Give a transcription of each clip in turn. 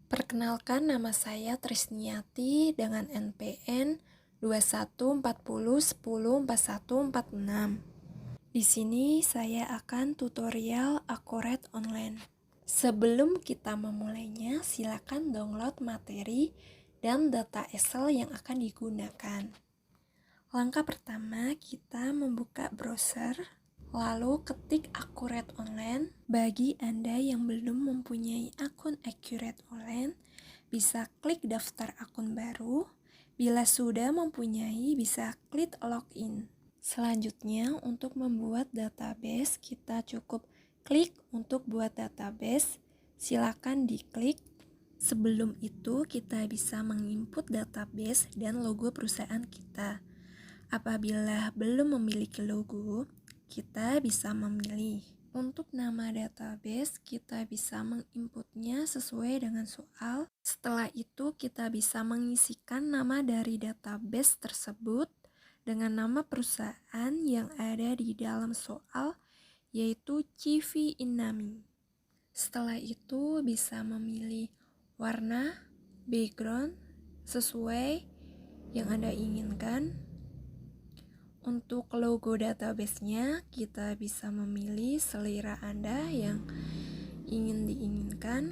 Perkenalkan, nama saya Trisniati dengan NPN 2140104146. Di sini saya akan tutorial Acroret Online. Sebelum kita memulainya, silakan download materi dan data Excel yang akan digunakan. Langkah pertama, kita membuka browser, lalu ketik Acroret Online. Bagi Anda yang belum mempunyai akun Acroret Online, bisa klik daftar akun baru. Bila sudah mempunyai, bisa klik login. Selanjutnya, untuk membuat database, kita cukup klik untuk buat database. Silakan diklik. Sebelum itu, kita bisa menginput database dan logo perusahaan kita. Apabila belum memiliki logo, kita bisa memilih. Untuk nama database, kita bisa menginputnya sesuai dengan soal. Setelah itu, kita bisa mengisikan nama dari database tersebut dengan nama perusahaan yang ada di dalam soal, yaitu CV Inami. Setelah itu, bisa memilih warna, background, sesuai yang Anda inginkan. Untuk logo database-nya, kita bisa memilih selera Anda yang diinginkan.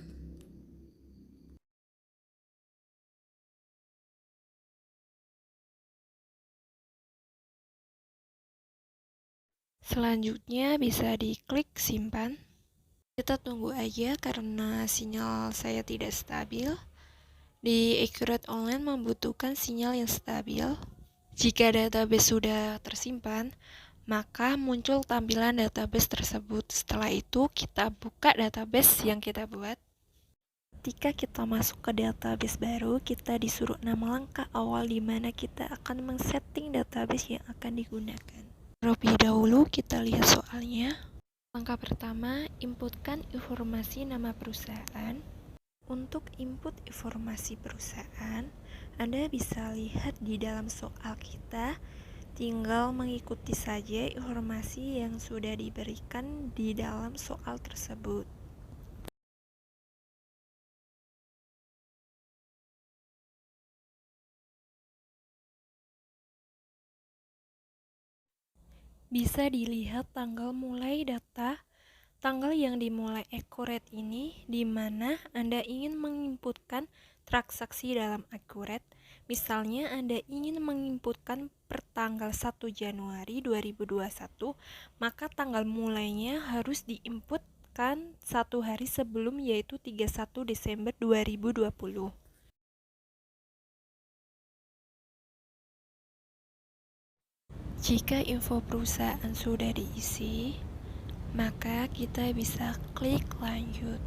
Selanjutnya bisa diklik simpan. Kita tunggu aja karena sinyal saya tidak stabil. Di Acroret Online membutuhkan sinyal yang stabil. Jika database sudah tersimpan, maka muncul tampilan database tersebut. Setelah itu, kita buka database yang kita buat. Ketika kita masuk ke database baru, kita disuruh 6 langkah awal di mana kita akan men-setting database yang akan digunakan. Terlebih dahulu, kita lihat soalnya. Langkah pertama, inputkan informasi nama perusahaan. Untuk input informasi perusahaan, Anda bisa lihat di dalam soal kita, tinggal mengikuti saja informasi yang sudah diberikan di dalam soal tersebut. Bisa dilihat tanggal mulai data. Tanggal yang dimulai Acroret ini di mana Anda ingin menginputkan transaksi dalam Acroret. Misalnya Anda ingin menginputkan per tanggal 1 Januari 2021, maka tanggal mulainya harus diinputkan 1 hari sebelum, yaitu 31 Desember 2020. Jika info perusahaan sudah diisi, maka kita bisa klik lanjut.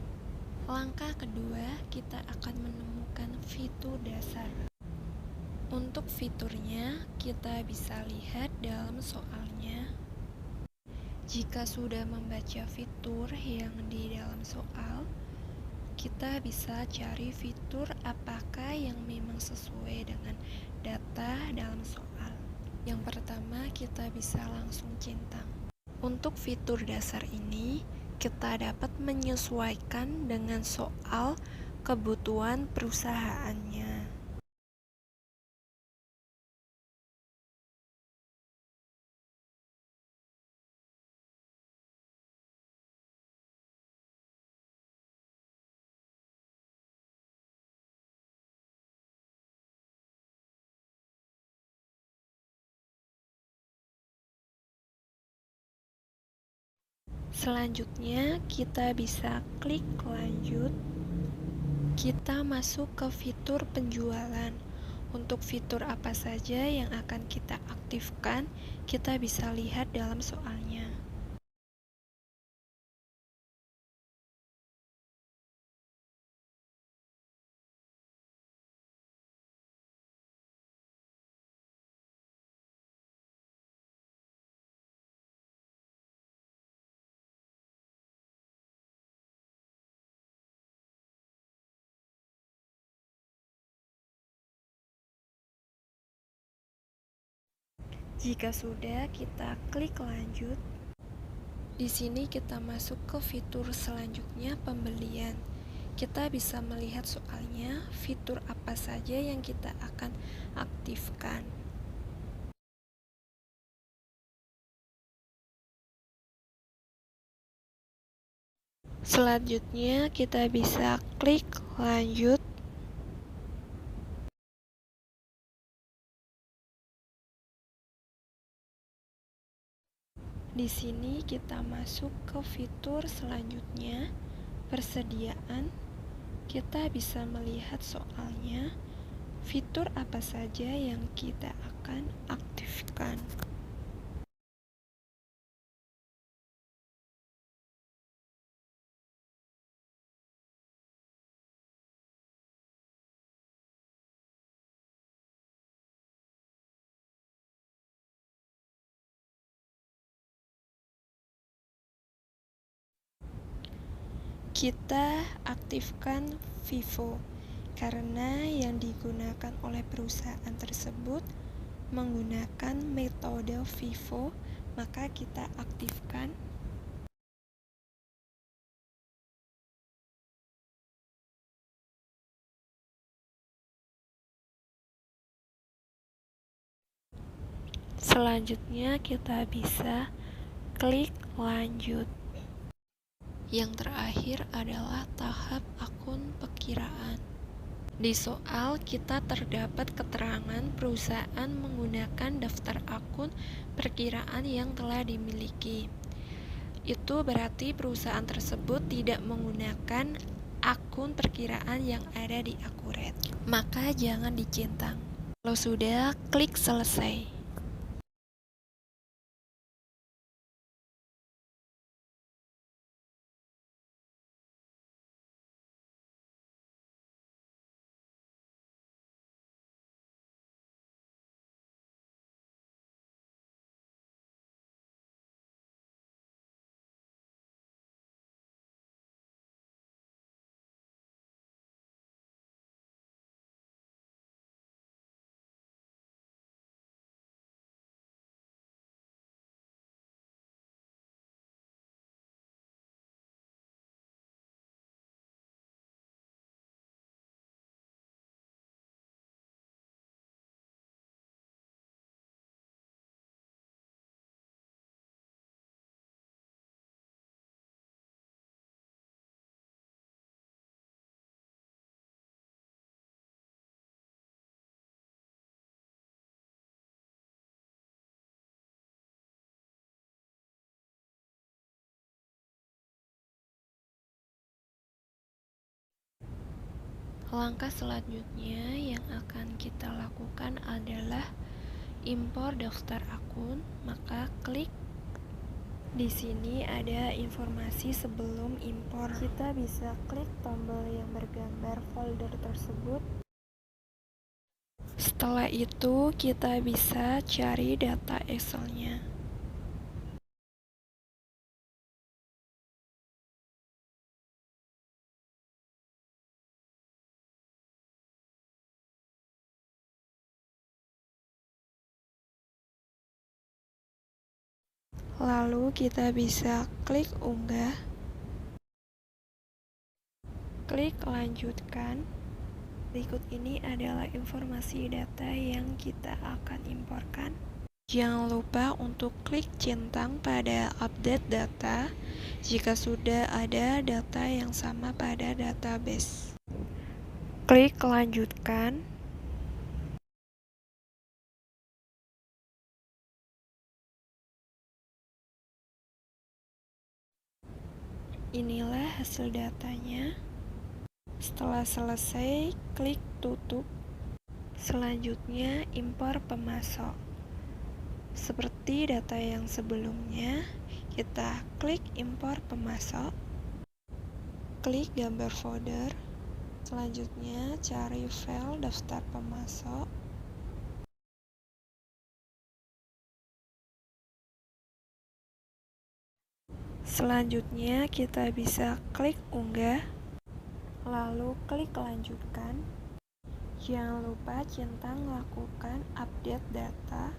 Langkah kedua, kita akan menemukan fitur dasar. Untuk fiturnya, kita bisa lihat dalam soalnya. Jika sudah membaca fitur yang di dalam soal, kita bisa cari fitur apakah yang memang sesuai dengan data dalam soal. Yang pertama, kita bisa langsung centang. Untuk fitur dasar ini, kita dapat menyesuaikan dengan soal kebutuhan perusahaannya. Selanjutnya, kita bisa klik lanjut. Kita masuk ke fitur penjualan. Untuk fitur apa saja yang akan kita aktifkan, kita bisa lihat dalam soalnya. Jika sudah, kita klik lanjut. Di sini kita masuk ke fitur selanjutnya, pembelian. kita bisa melihat soalnya fitur apa saja yang kita akan aktifkan. Selanjutnya kita bisa klik lanjut. Di sini kita masuk ke fitur selanjutnya, persediaan. Kita bisa melihat soalnya fitur apa saja yang kita akan aktifkan. Kita aktifkan Vivo karena yang digunakan oleh perusahaan tersebut menggunakan metode Vivo, maka kita aktifkan. Selanjutnya kita bisa klik lanjut. Yang terakhir adalah tahap akun perkiraan. Di soal kita terdapat keterangan perusahaan menggunakan daftar akun perkiraan yang telah dimiliki. Itu berarti perusahaan tersebut tidak menggunakan akun perkiraan yang ada di Akuret. Maka jangan dicentang. Kalau sudah, klik selesai. Langkah selanjutnya yang akan kita lakukan adalah impor daftar akun, maka klik. Di sini ada informasi sebelum impor. Kita bisa klik tombol yang bergambar folder tersebut. Setelah itu, kita bisa cari data Excel-nya. Lalu kita bisa klik unggah. Klik lanjutkan. Berikut ini adalah informasi data yang kita akan imporkan. Jangan lupa untuk klik centang pada update data jika sudah ada data yang sama pada database. Klik lanjutkan. Inilah hasil datanya. Setelah selesai, klik tutup. Selanjutnya, impor pemasok. Seperti data yang sebelumnya, kita klik impor pemasok. Klik gambar folder. Selanjutnya, cari file daftar pemasok. Selanjutnya, kita bisa klik unggah. Lalu klik lanjutkan. Jangan lupa centang lakukan update data.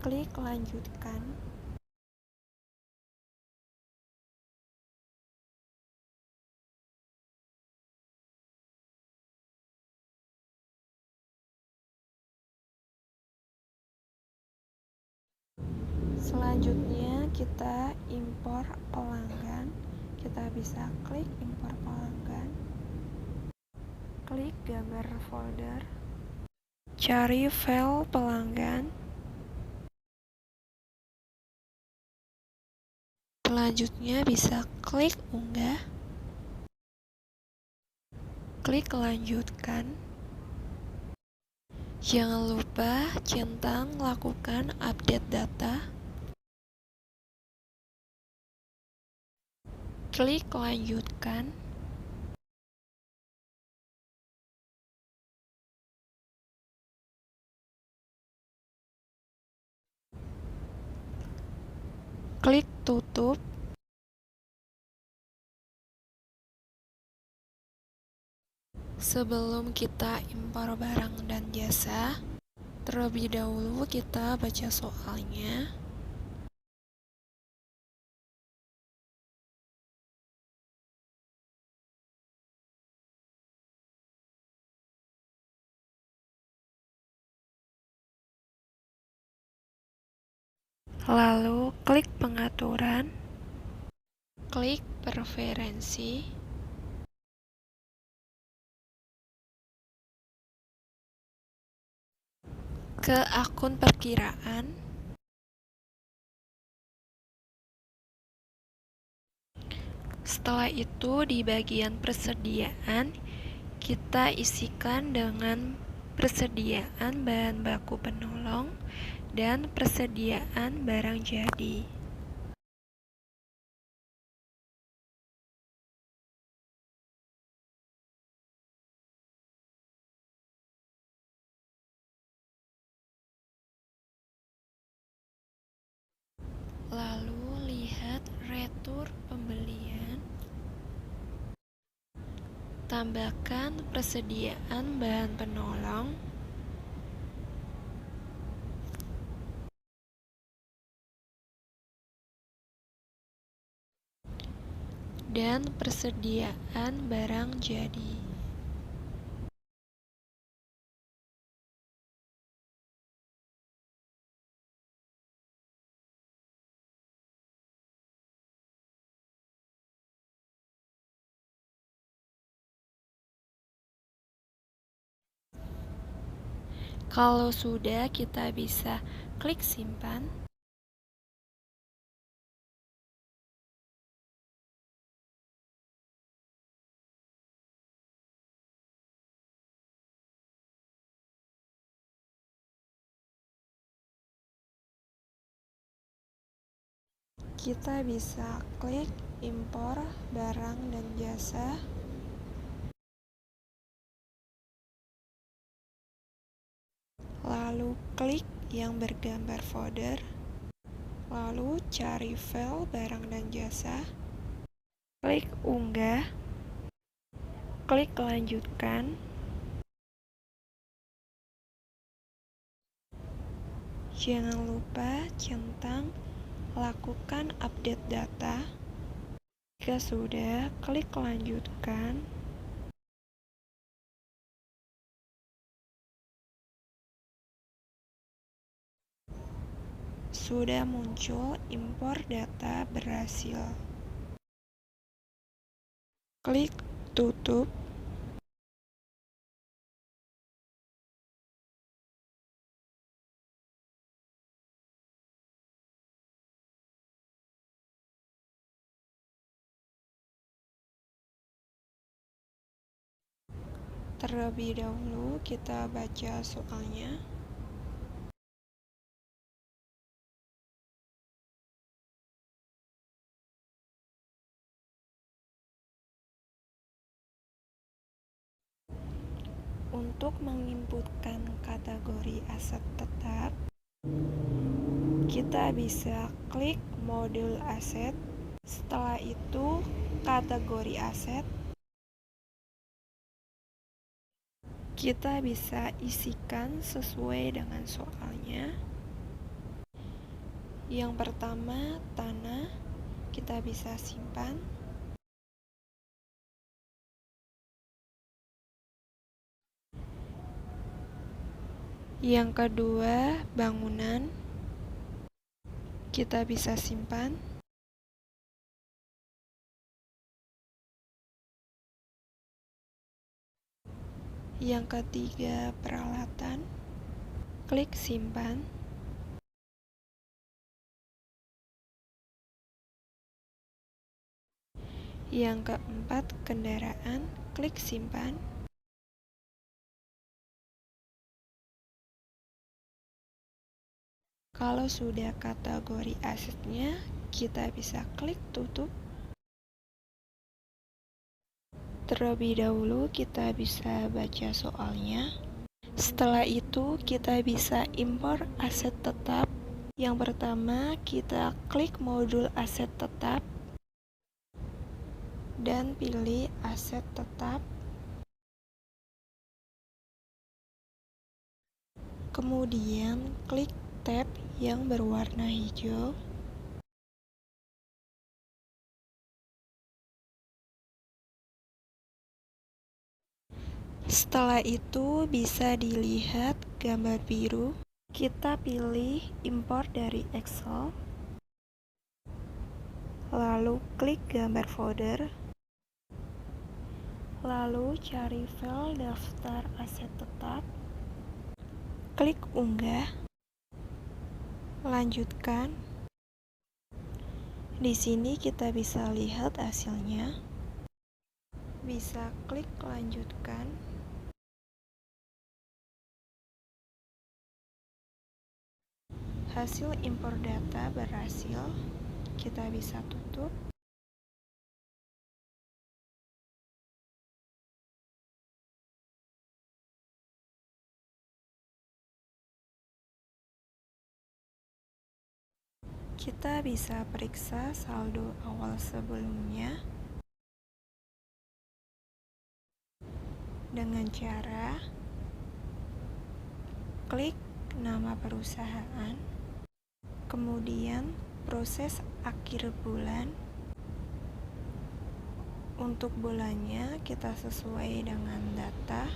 Klik lanjutkan. Selanjutnya kita impor pelanggan. Kita bisa klik impor pelanggan. Klik gambar folder. Cari file pelanggan. Selanjutnya bisa klik unggah. Klik lanjutkan. Jangan lupa centang lakukan update data. Klik lanjutkan. Klik tutup. Sebelum kita impor barang dan jasa, terlebih dahulu kita baca soalnya. Lalu klik pengaturan. Klik preferensi. Ke akun perkiraan. Setelah itu di bagian persediaan kita isikan dengan persediaan bahan baku penolong dan persediaan barang jadi. Lalu lihat retur pembelian. Tambahkan persediaan bahan penolong. Dan persediaan barang jadi. Kalau sudah, kita bisa klik simpan. Kita bisa klik impor barang dan jasa. Lalu klik yang bergambar folder. Lalu cari file barang dan jasa. Klik unggah. Klik lanjutkan. Jangan lupa centang lakukan update data. Jika sudah, klik lanjutkan. Sudah muncul impor data berhasil. Klik tutup. Terlebih dahulu kita baca soalnya. Untuk menginputkan kategori aset tetap, kita bisa klik modul aset. Setelah itu, kategori aset. Kita bisa isikan sesuai dengan soalnya. Yang pertama, tanah. Kita bisa simpan. Yang kedua, bangunan. kita bisa simpan. Yang ketiga, peralatan. Klik simpan. Yang keempat, kendaraan. Klik simpan. Kalau sudah kategori asetnya, kita bisa klik tutup. Terlebih dahulu kita bisa baca soalnya. Setelah itu kita bisa impor aset tetap. Yang pertama, kita klik modul aset tetap dan pilih aset tetap. Kemudian klik tab yang berwarna hijau. Setelah itu bisa dilihat gambar biru. Kita pilih import dari Excel. Lalu klik gambar folder. Lalu cari file daftar aset tetap. Klik unggah. Lanjutkan. Di sini kita bisa lihat hasilnya. Bisa klik lanjutkan. Hasil impor data berhasil. Kita bisa tutup. Kita bisa periksa saldo awal sebelumnya dengan cara klik nama perusahaan, kemudian proses akhir bulan. Untuk bulannya kita sesuai dengan data.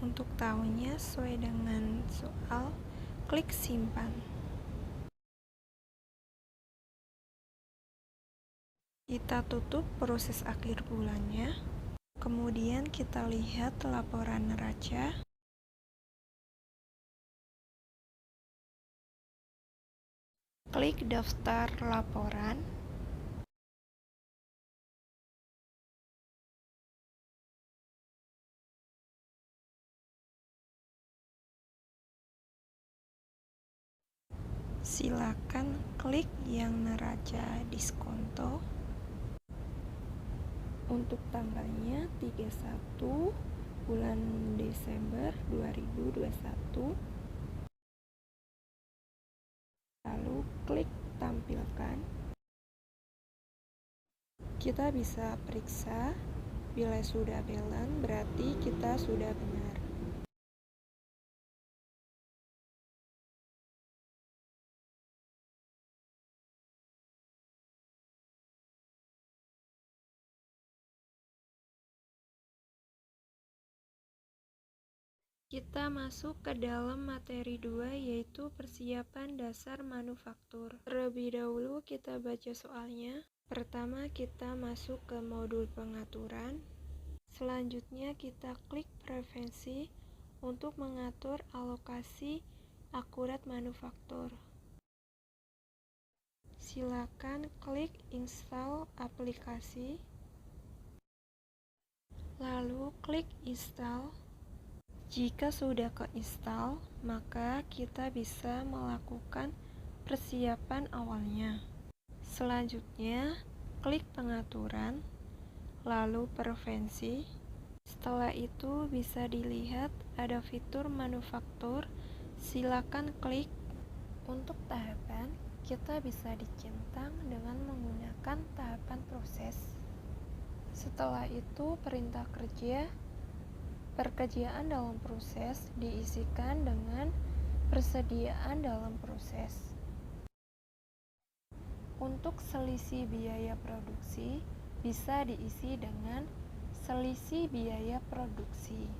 Untuk tahunnya sesuai dengan soal. Klik simpan. Kita tutup proses akhir bulannya. Kemudian kita lihat laporan neraca. Klik daftar laporan. Silakan klik yang neraca diskonto. Untuk tanggalnya 31 bulan Desember 2021. Lalu klik tampilkan. Kita bisa periksa. Bila sudah balance berarti kita sudah benar. Kita masuk ke dalam materi 2 yaitu persiapan dasar manufaktur. Terlebih dahulu kita baca soalnya. Pertama kita masuk ke modul pengaturan. Selanjutnya kita klik preferensi untuk mengatur alokasi akurat manufaktur. Silakan klik install aplikasi. Lalu klik install. Jika sudah keinstall, maka kita bisa melakukan persiapan awalnya. Selanjutnya, klik pengaturan, lalu preferensi. Setelah itu bisa dilihat ada fitur manufaktur. Silakan klik. Untuk tahapan, kita bisa dicentang dengan menggunakan tahapan proses. Setelah itu, perintah kerja. Pekerjaan dalam proses diisikan dengan persediaan dalam proses. Untuk selisih biaya produksi bisa diisi dengan selisih biaya produksi.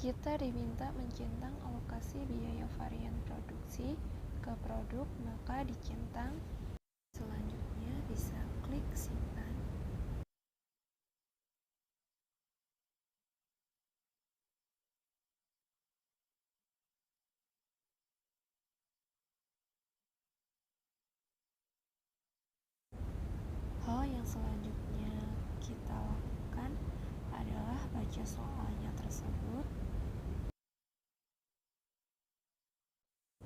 Kita diminta mencentang alokasi biaya varian produksi ke produk, maka dicentang. Selanjutnya bisa klik simpan. Hal yang selanjutnya kita lakukan adalah baca soalnya tersebut,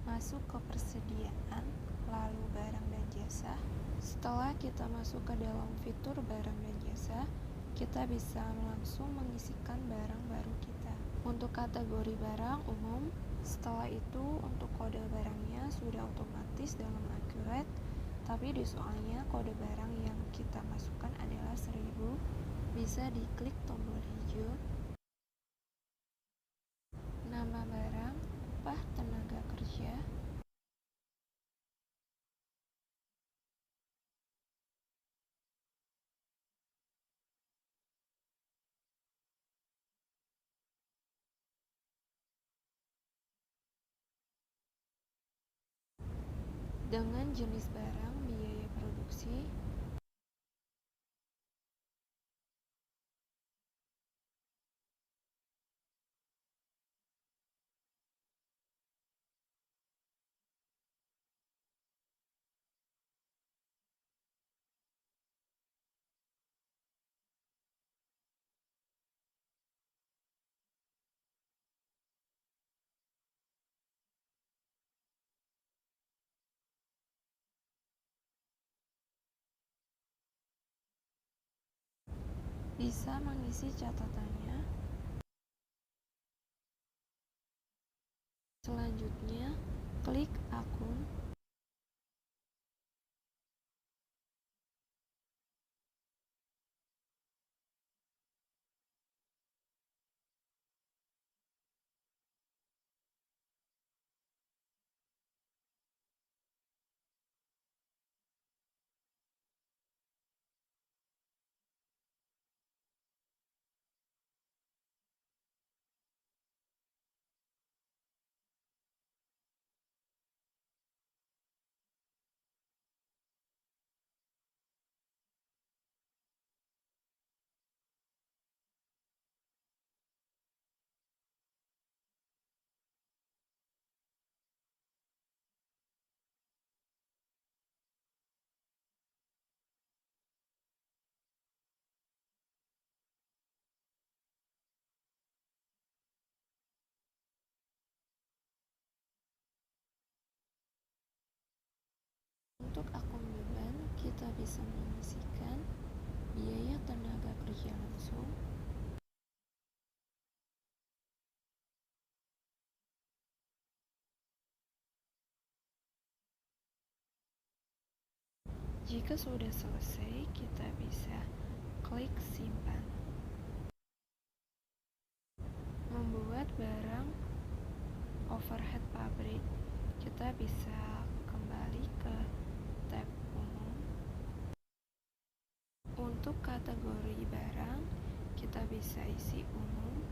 masuk ke persediaan, lalu barang dan jasa. Setelah kita masuk ke dalam fitur barang dan jasa, kita bisa langsung mengisikan barang baru kita. Untuk kategori barang umum, setelah itu untuk kode barangnya sudah otomatis dalam akurat, tapi di soalnya kode barang yang kita masukkan adalah 1000. Bisa diklik tombol hijau. Nama barang, upah tenaga kerja. Dengan jenis barang, biaya produksi, bisa mengisi catatannya. Selanjutnya, klik akun. Untuk akun beban, kita bisa mengisikan biaya tenaga kerja langsung, jika sudah selesai, kita bisa klik simpan. Membuat barang overhead pabrik, kita bisa kembali ke tab umum. Untuk kategori barang, kita bisa isi umum.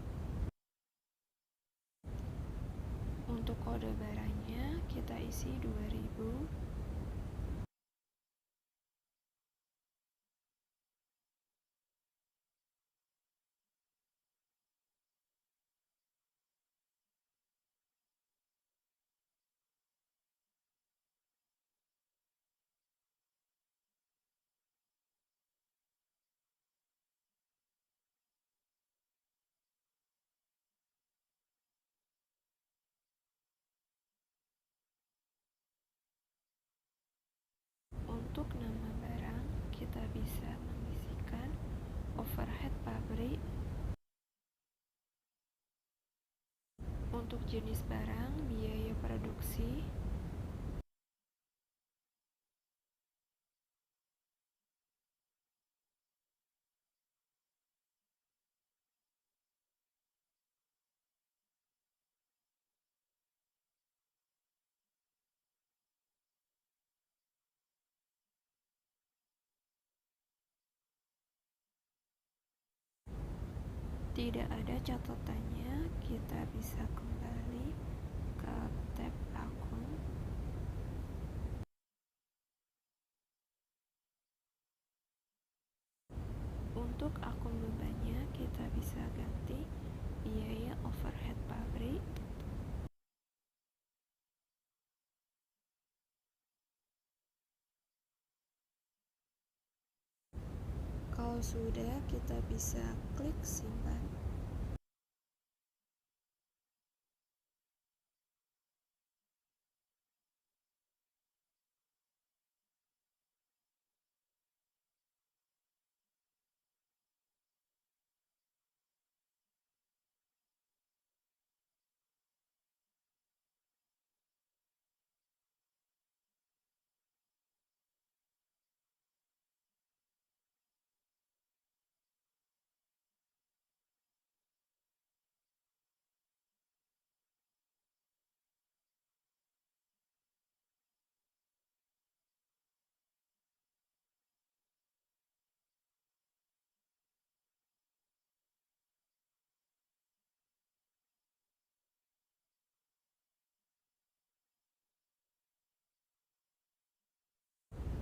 Untuk kode barangnya, kita isi 2000. Untuk nama barang, kita bisa mengisikan overhead pabrik. Untuk jenis barang, biaya produksi. tidak ada catatannya, kita bisa kembali ke tab akun. Untuk akun bebannya, kita bisa ganti biaya overhead pabrik. Kalau sudah, kita bisa klik simpan.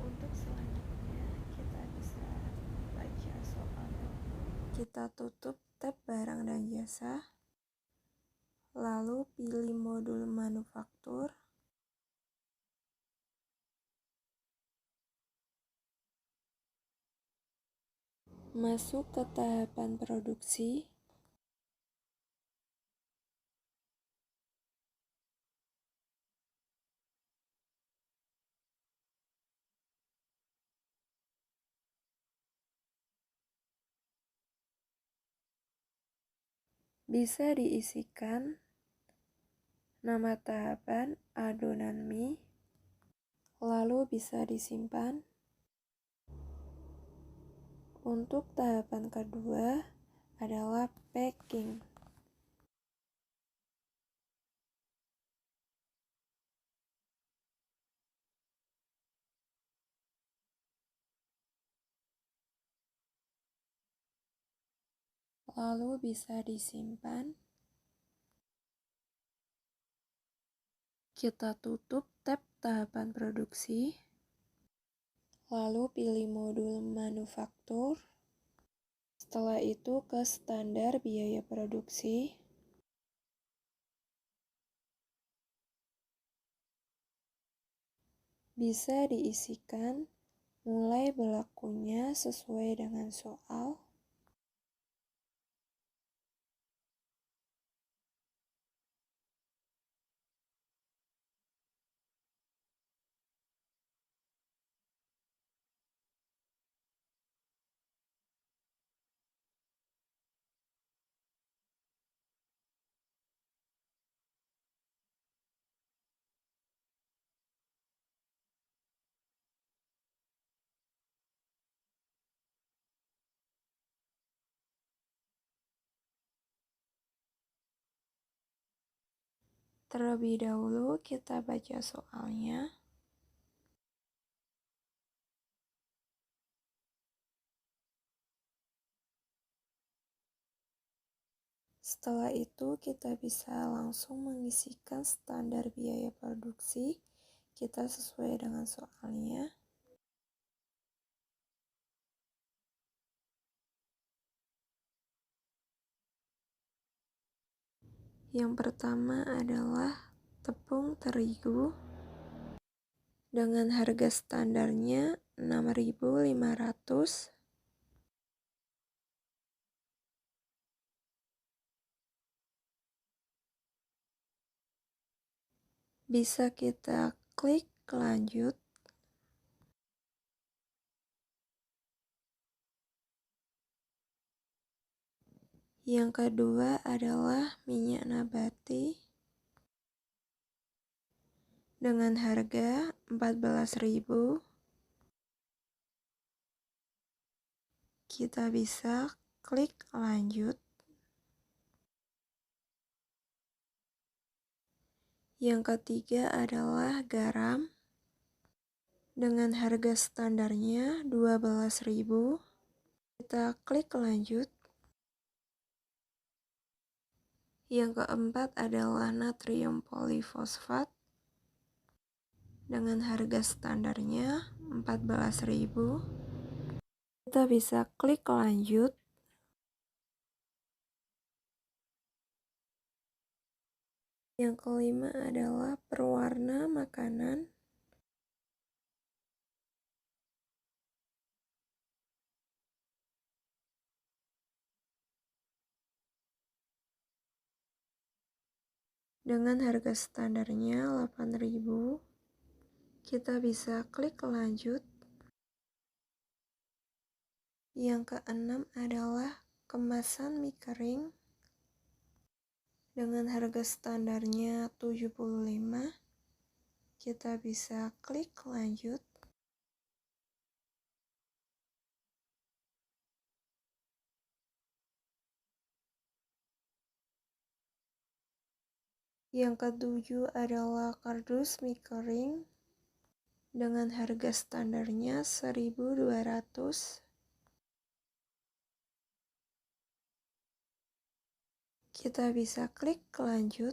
Untuk selanjutnya, kita bisa baca soal dahulu. Kita tutup tab barang dan jasa, lalu pilih modul manufaktur. Masuk ke tahapan produksi. Bisa diisikan nama tahapan adonan mie, lalu bisa disimpan. Untuk tahapan kedua adalah packing. Lalu bisa disimpan. Kita tutup tab tahapan produksi. Lalu pilih modul manufaktur. Setelah itu ke standar biaya produksi. Bisa diisikan mulai berlakunya sesuai dengan soal. Terlebih dahulu kita baca soalnya. Setelah itu kita bisa langsung mengisikan standar biaya produksi kita sesuai dengan soalnya. Yang pertama adalah tepung terigu dengan harga standarnya 6.500. Bisa kita klik lanjut. Yang kedua adalah minyak nabati dengan harga 14.000. Kita bisa klik lanjut. Yang ketiga adalah garam dengan harga standarnya 12.000. Kita klik lanjut. Yang keempat adalah natrium polifosfat dengan harga standarnya 14.000. Kita bisa klik lanjut. Yang kelima adalah perwarna makanan. Dengan harga standarnya 8.000. Kita bisa klik lanjut. Yang keenam adalah kemasan mie kering dengan harga standarnya 75. Kita bisa klik lanjut. Yang ketujuh adalah kardus mie kering dengan harga standarnya 1.200. Kita bisa klik lanjut.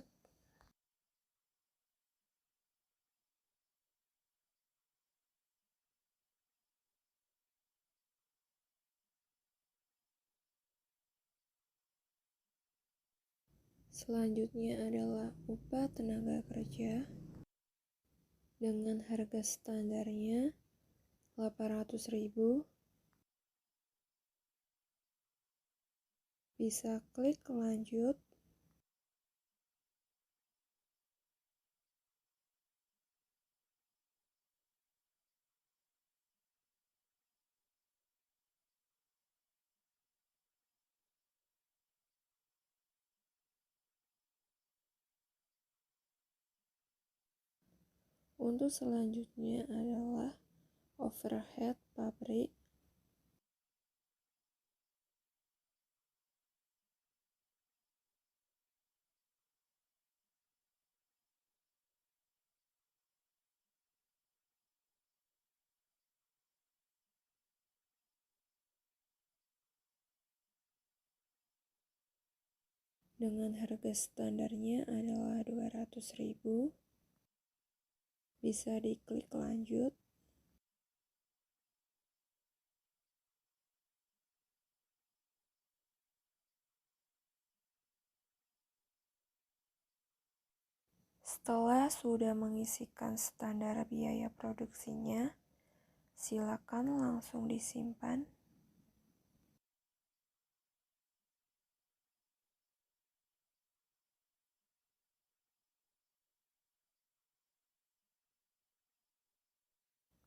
Selanjutnya adalah upah tenaga kerja dengan harga standarnya 800.000. Bisa klik lanjut. Untuk selanjutnya adalah overhead pabrik. Dengan harga standarnya adalah 200.000. Bisa diklik lanjut. Setelah sudah mengisikan standar biaya produksinya, silakan langsung disimpan.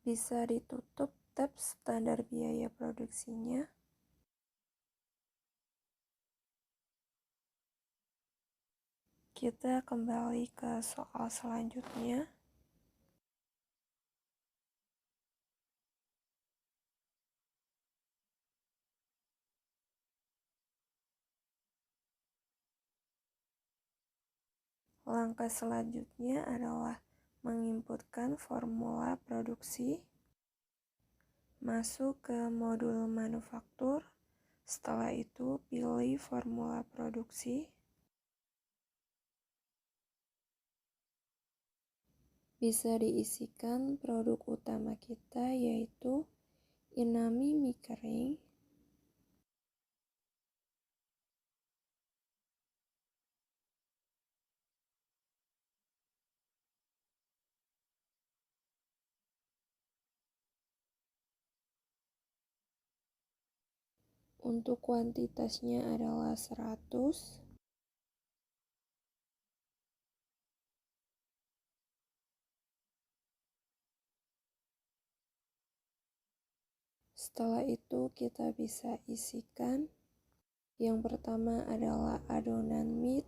Bisa ditutup tab standar biaya produksinya. Kita kembali ke soal selanjutnya. Langkah selanjutnya adalah menginputkan formula produksi. Masuk ke modul manufaktur. Setelah itu pilih formula produksi. Bisa diisikan produk utama kita yaitu Inami mie kering. Untuk kuantitasnya adalah 100. Setelah itu kita bisa isikan. Yang pertama adalah adonan meat.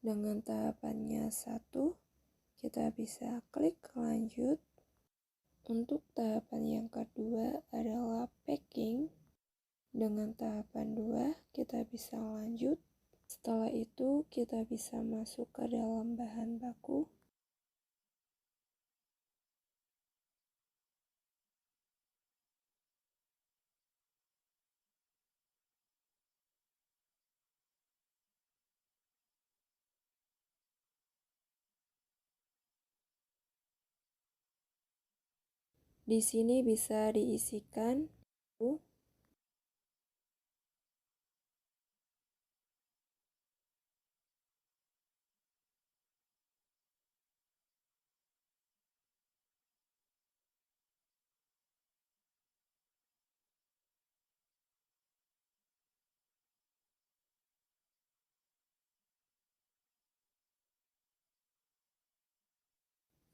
Dengan tahapannya 1, kita bisa klik lanjut. Untuk tahapan yang kedua adalah packing. Dengan tahapan 2, kita bisa lanjut. Setelah itu, kita bisa masuk ke dalam bahan baku. Di sini bisa diisikan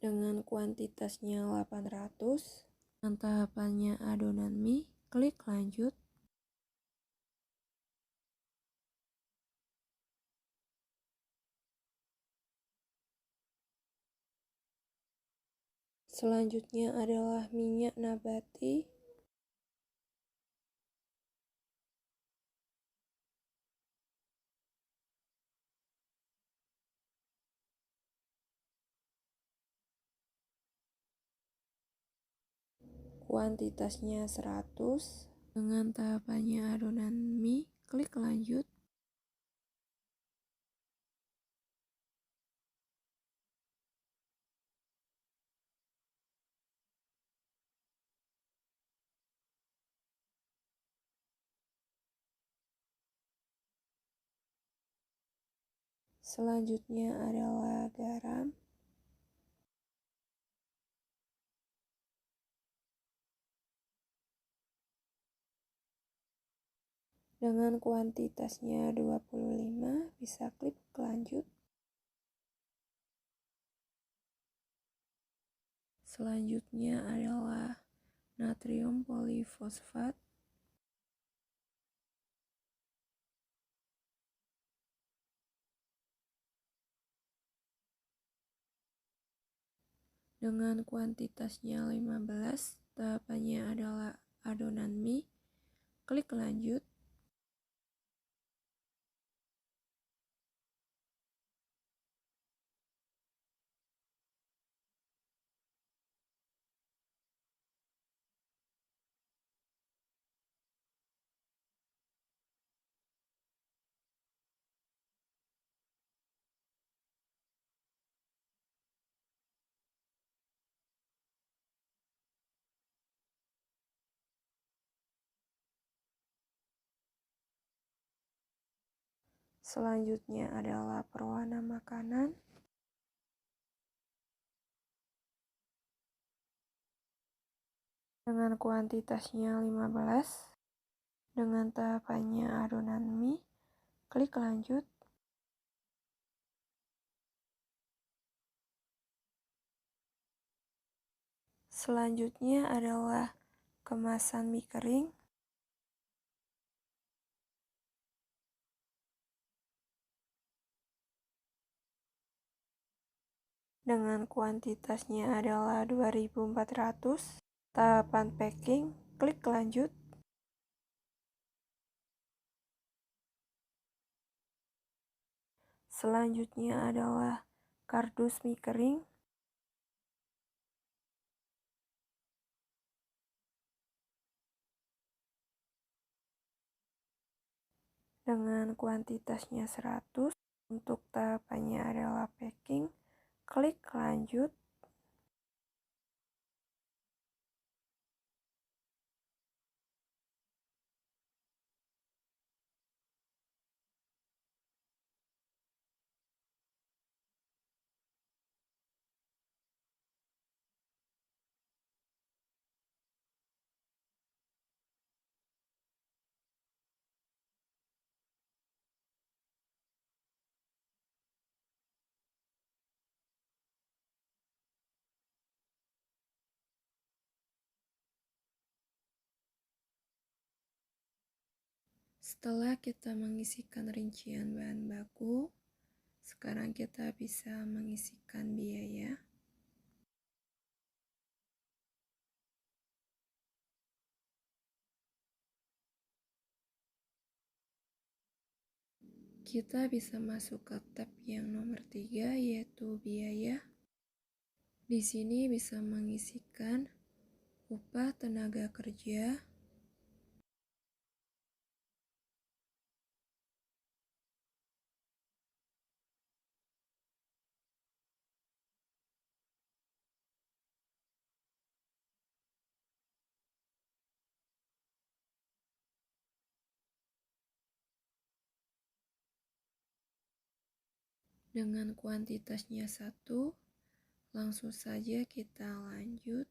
dengan kuantitasnya 800. Dengan tahapannya adonan mie, klik lanjut. Selanjutnya adalah minyak nabati. Kuantitasnya 100. Dengan tahapannya adonan mie, klik lanjut. Selanjutnya adalah garam. Dengan kuantitasnya 25, bisa klik lanjut. Selanjutnya adalah natrium polifosfat. Dengan kuantitasnya 15, tahapannya adalah adonan mie. Klik lanjut. Selanjutnya adalah pewarna makanan. Dengan kuantitasnya 15. Dengan tahapannya adonan mie, klik lanjut. Selanjutnya adalah kemasan mie kering. Dengan kuantitasnya adalah 2400. Tahapan packing, klik lanjut. Selanjutnya adalah kardus mie kering. Dengan kuantitasnya 100. Untuk tahapannya adalah packing, klik lanjut. Setelah kita mengisikan rincian bahan baku, sekarang kita bisa mengisikan biaya. Kita bisa masuk ke tab yang nomor 3, yaitu biaya. Di sini bisa mengisikan upah tenaga kerja, Dengan kuantitasnya 1, langsung saja kita lanjut.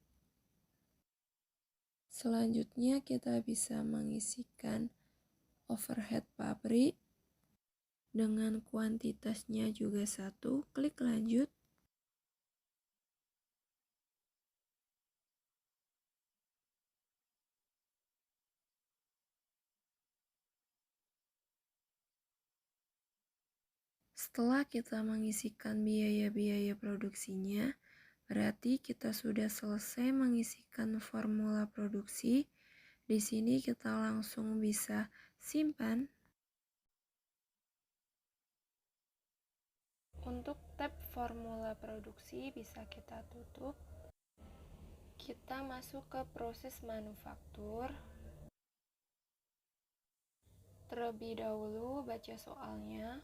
Selanjutnya kita bisa mengisikan overhead pabrik. Dengan kuantitasnya juga 1, klik lanjut. Setelah kita mengisikan biaya-biaya produksinya, berarti kita sudah selesai mengisikan formula produksi. Di sini kita langsung bisa simpan. Untuk tab formula produksi bisa kita tutup. Kita masuk ke proses manufaktur. Terlebih dahulu baca soalnya.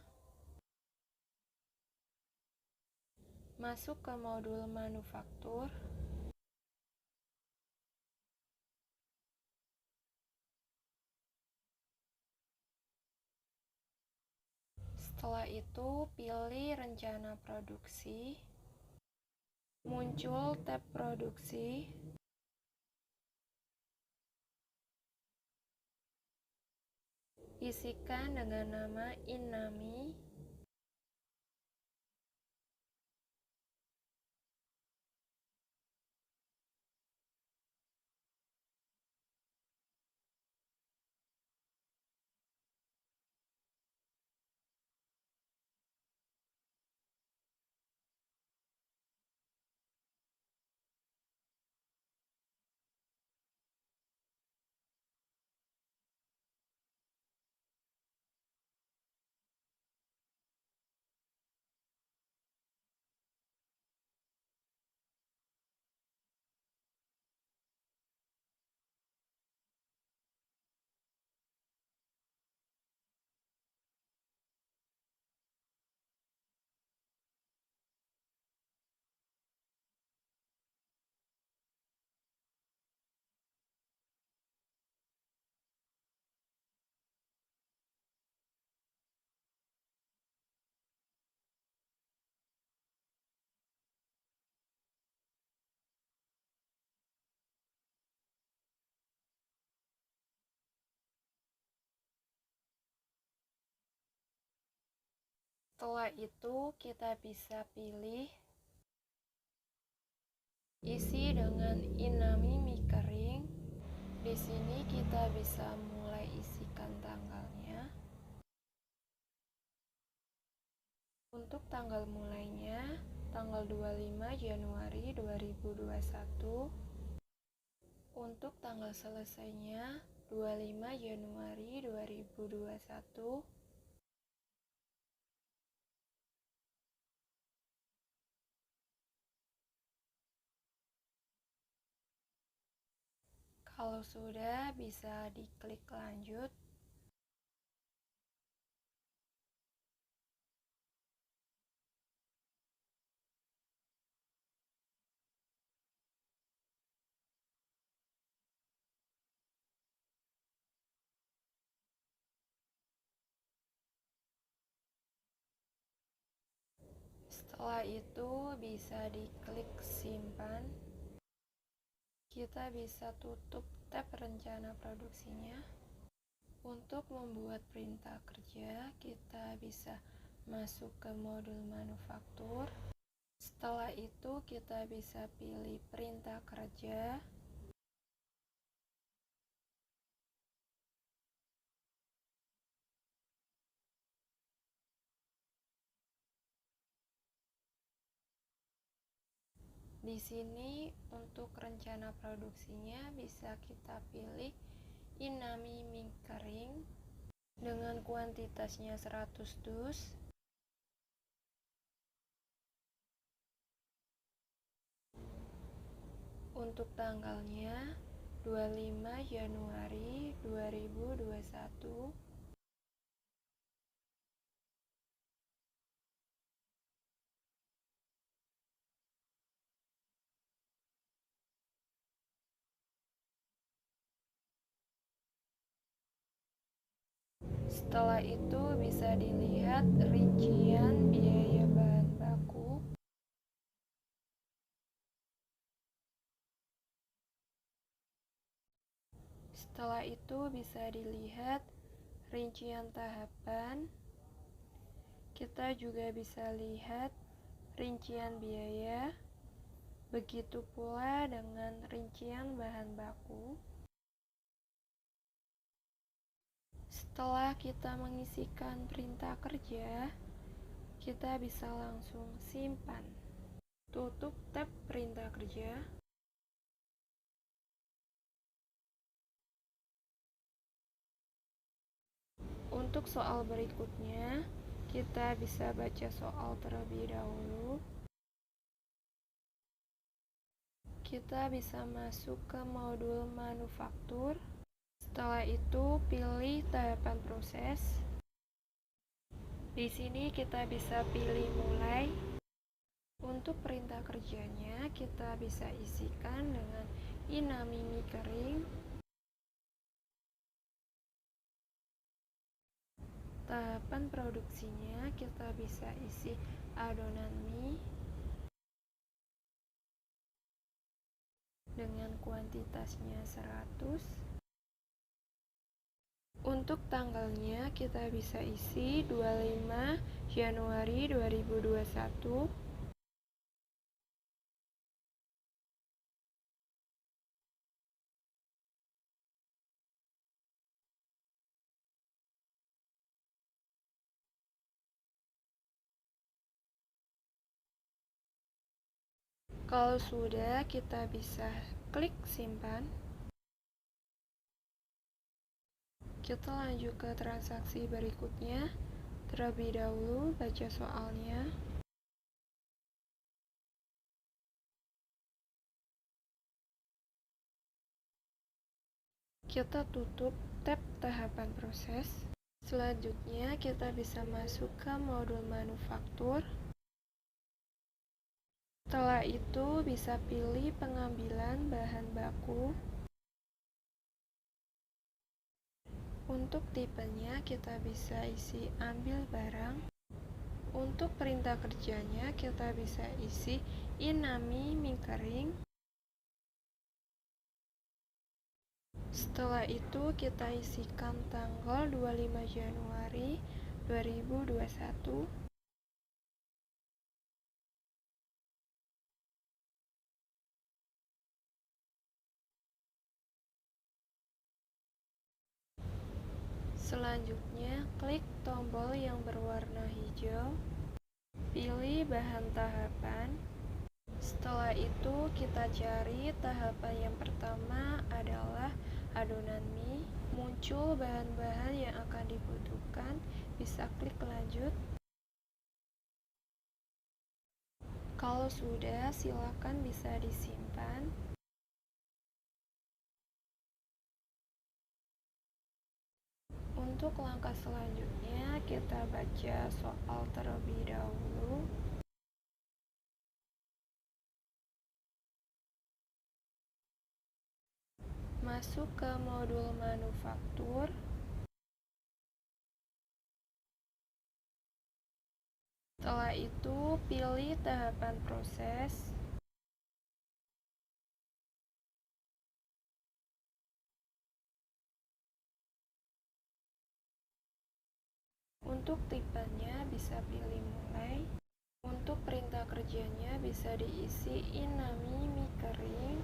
Masuk ke modul manufaktur. Setelah itu pilih rencana produksi. Muncul tab produksi. Isikan dengan nama Inami. Setelah itu kita bisa pilih isi dengan Inami mie kering. Di sini kita bisa mulai isikan tanggalnya. Untuk tanggal mulainya, tanggal 25 Januari 2021. Untuk tanggal selesainya, 25 Januari 2021. Kalau sudah, bisa diklik lanjut. Setelah itu bisa diklik simpan. Kita bisa tutup tab rencana produksinya. Untuk membuat perintah kerja, kita bisa masuk ke modul manufaktur. Setelah itu kita bisa pilih perintah kerja. Di sini untuk rencana produksinya bisa kita pilih Inami mie kering dengan kuantitasnya 100 dus. Untuk tanggalnya 25 Januari 2021. Setelah itu bisa dilihat rincian biaya bahan baku. Setelah itu bisa dilihat rincian tahapan. Kita juga bisa lihat rincian biaya. Begitu pula dengan rincian bahan baku. Setelah kita mengisikan perintah kerja, kita bisa langsung simpan. Tutup tab perintah kerja. Untuk soal berikutnya, kita bisa baca soal terlebih dahulu. Kita bisa masuk ke modul manufaktur. Setelah itu, pilih tahapan proses. Di sini kita bisa pilih mulai. Untuk perintah kerjanya, kita bisa isikan dengan inami mie kering. Tahapan produksinya kita bisa isi adonan mie dengan kuantitasnya 100. Untuk tanggalnya kita bisa isi 25 Januari 2021. Kalau sudah, kita bisa klik simpan. Kita lanjut ke transaksi berikutnya. Terlebih dahulu, baca soalnya. Kita tutup tab tahapan proses. Selanjutnya, kita bisa masuk ke modul manufaktur. Setelah itu, bisa pilih pengambilan bahan baku. Untuk tipenya, kita bisa isi ambil barang. Untuk perintah kerjanya, kita bisa isi inami mie kering. Setelah itu, kita isikan tanggal 25 Januari 2021. Selanjutnya, klik tombol yang berwarna hijau. Pilih bahan tahapan. Setelah itu, kita cari tahapan yang pertama adalah adonan mie. Muncul bahan-bahan yang akan dibutuhkan. Bisa klik lanjut. Kalau sudah, silakan bisa disimpan. Untuk langkah selanjutnya, kita baca soal terlebih dahulu. Masuk ke modul manufaktur. Setelah itu, pilih tahapan proses. Untuk tipenya bisa pilih mulai. Untuk perintah kerjanya bisa diisi inami mie kering.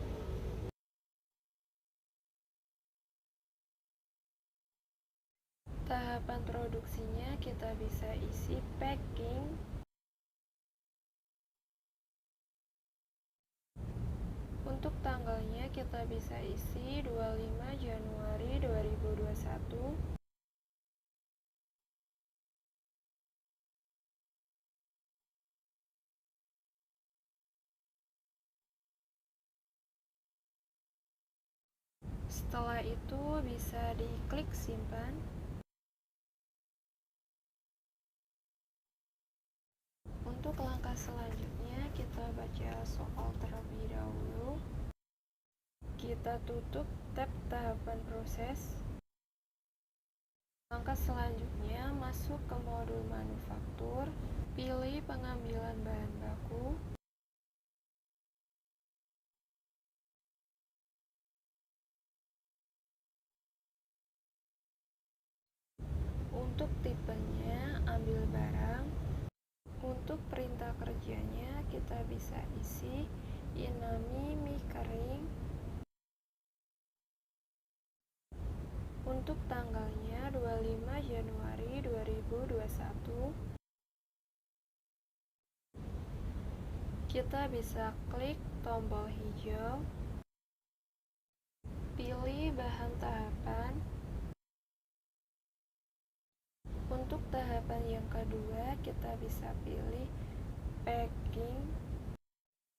Tahapan produksinya kita bisa isi packing. Untuk tanggalnya kita bisa isi 25 Januari 2021. Setelah itu bisa diklik simpan. Untuk langkah selanjutnya kita baca soal terlebih dahulu. Kita tutup tab tahapan proses. Langkah selanjutnya, masuk ke modul manufaktur, pilih pengambilan bahan baku. Untuk tipenya, ambil barang. Untuk perintah kerjanya, kita bisa isi inami mie kering. Untuk tanggalnya 25 Januari 2021. Kita bisa klik tombol hijau, pilih bahan tahapan. Untuk tahapan yang kedua, kita bisa pilih packing.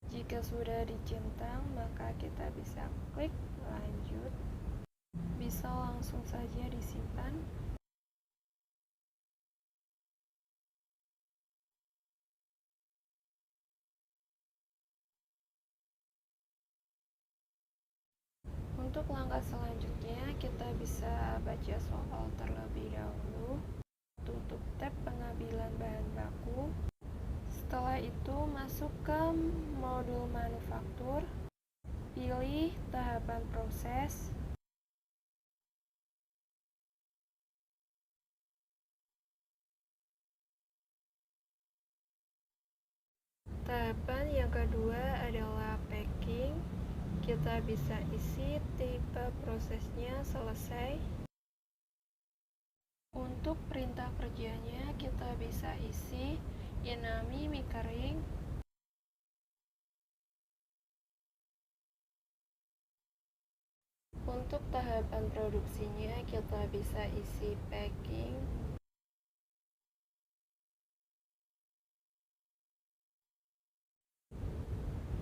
Jika sudah dicentang, maka kita bisa klik lanjut. Bisa langsung saja disimpan. Untuk langkah selanjutnya, kita bisa baca soal terlebih dahulu. Tutup tab pengambilan bahan baku. Setelah itu, masuk ke modul manufaktur. Pilih tahapan proses. Tahapan yang kedua adalah packing. Kita bisa isi tipe prosesnya selesai. Untuk perintah kerjanya, kita bisa isi inami mie kering. Untuk tahapan produksinya, kita bisa isi packing.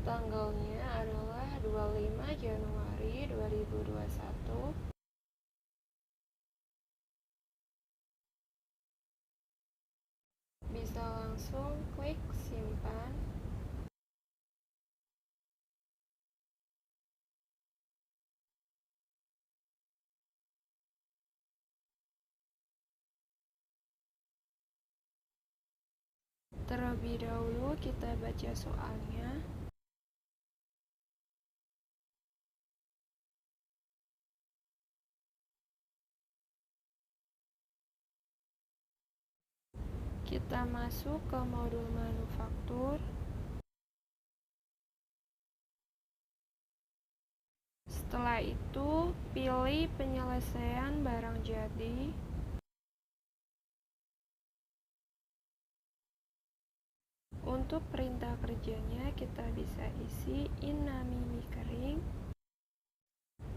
Tanggalnya adalah 25 Januari 2021. Bisa langsung klik simpan. Terlebih dahulu kita baca soalnya. Kita masuk ke modul manufaktur. Setelah itu, pilih penyelesaian barang jadi. Untuk perintah kerjanya, kita bisa isi inami mie kering.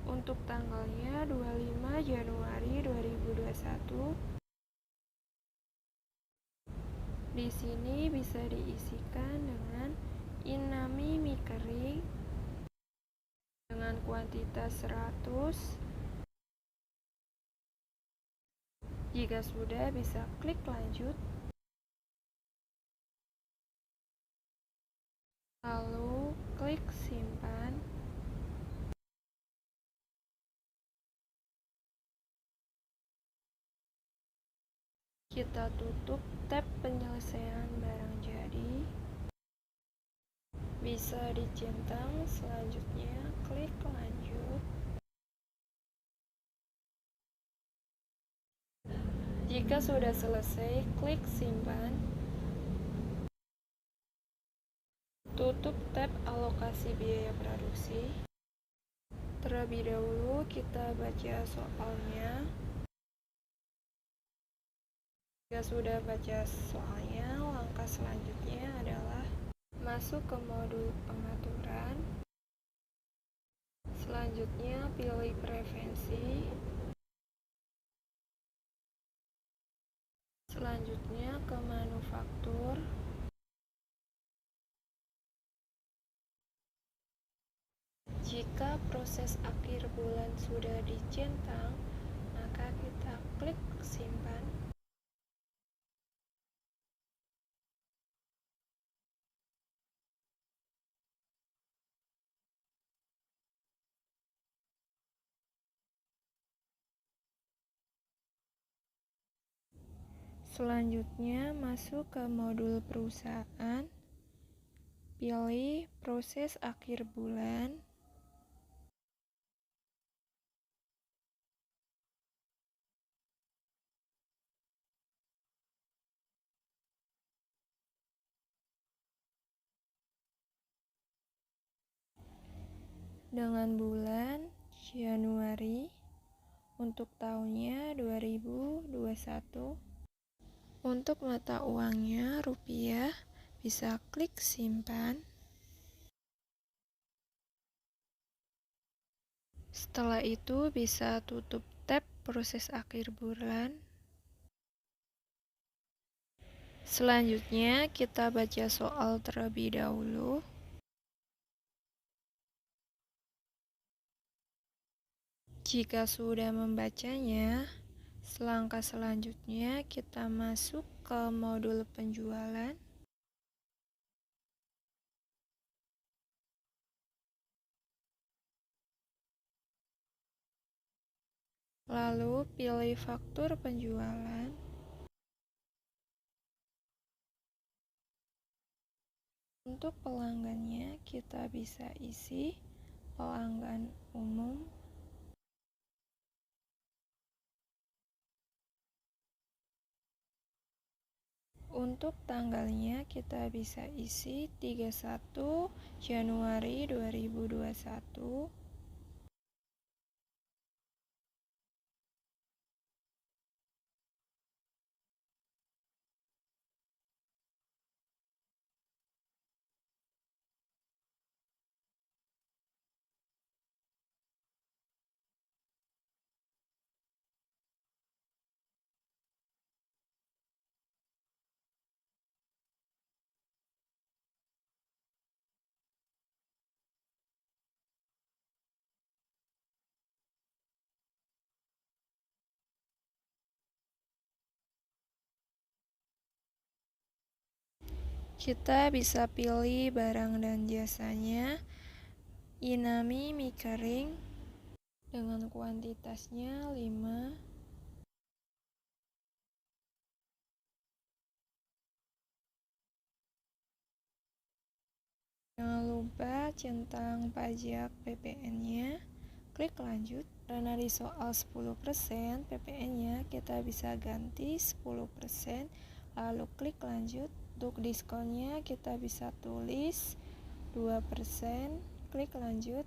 Untuk tanggalnya 25 Januari 2021. Di sini bisa diisikan dengan inami mie kering dengan kuantitas 100. Jika sudah, bisa klik lanjut. Lalu klik simpan. Kita tutup tab penyelesaian barang jadi. Bisa dicentang, selanjutnya klik lanjut. Jika sudah selesai, klik simpan. Tutup tab alokasi biaya produksi. Terlebih dahulu kita baca soalnya. Jika sudah baca soalnya, langkah selanjutnya adalah masuk ke modul pengaturan. Selanjutnya pilih preferensi. Selanjutnya ke manufaktur. Jika proses akhir bulan sudah dicentang, maka kita klik simpan. Selanjutnya, masuk ke modul perusahaan, pilih proses akhir bulan. Dengan bulan Januari untuk tahunnya 2021. Untuk mata uangnya rupiah, bisa klik simpan. Setelah itu bisa tutup tab proses akhir bulan. Selanjutnya kita baca soal terlebih dahulu. Jika sudah membacanya, selangkah selanjutnya kita masuk ke modul penjualan. Lalu pilih faktur penjualan. Untuk pelanggannya kita bisa isi pelanggan umum. Untuk tanggalnya kita bisa isi 31 Januari 2021. Kita bisa pilih barang dan jasanya, Inami mie kering dengan kuantitasnya 5. Jangan lupa centang pajak PPN-nya, klik lanjut. Karena di soal 10% PPN-nya kita bisa ganti 10%, lalu klik lanjut. Untuk diskonnya kita bisa tulis 2%, klik lanjut.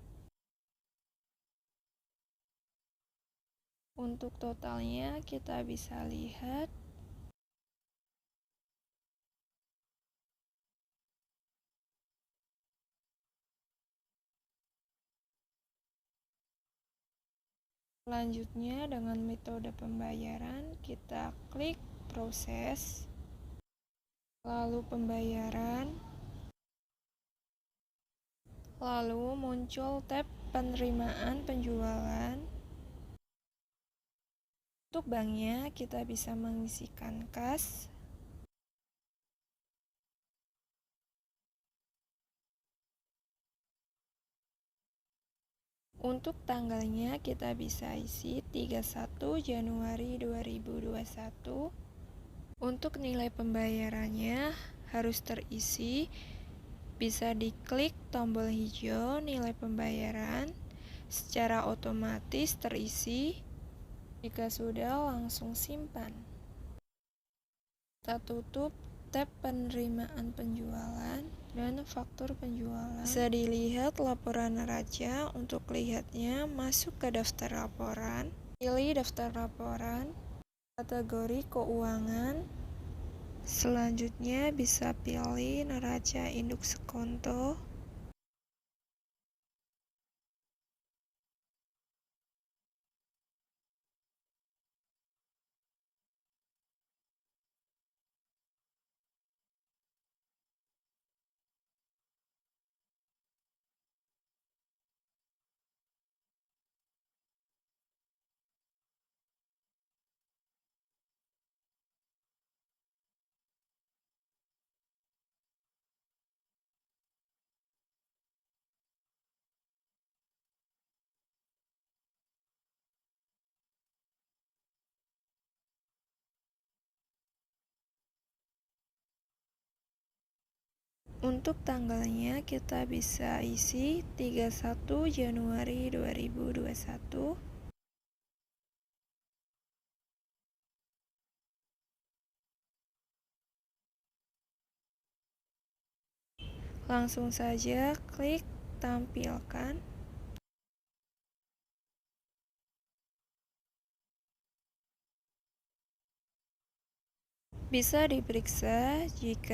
Untuk totalnya kita bisa lihat. Selanjutnya dengan metode pembayaran kita klik proses, lalu pembayaran, lalu muncul tab penerimaan penjualan. Untuk banknya kita bisa mengisikan kas. Untuk tanggalnya kita bisa isi 31 Januari 2021. Untuk nilai pembayarannya harus terisi, bisa diklik tombol hijau nilai pembayaran, secara otomatis terisi. Jika sudah, langsung simpan. Kita tutup tab penerimaan penjualan dan faktur penjualan. Bisa dilihat laporan neraca. Untuk lihatnya, masuk ke daftar laporan, pilih daftar laporan, kategori keuangan. Selanjutnya bisa pilih neraca induk sekonto. Untuk tanggalnya kita bisa isi 31 Januari 2021. Langsung saja klik tampilkan. Bisa diperiksa jika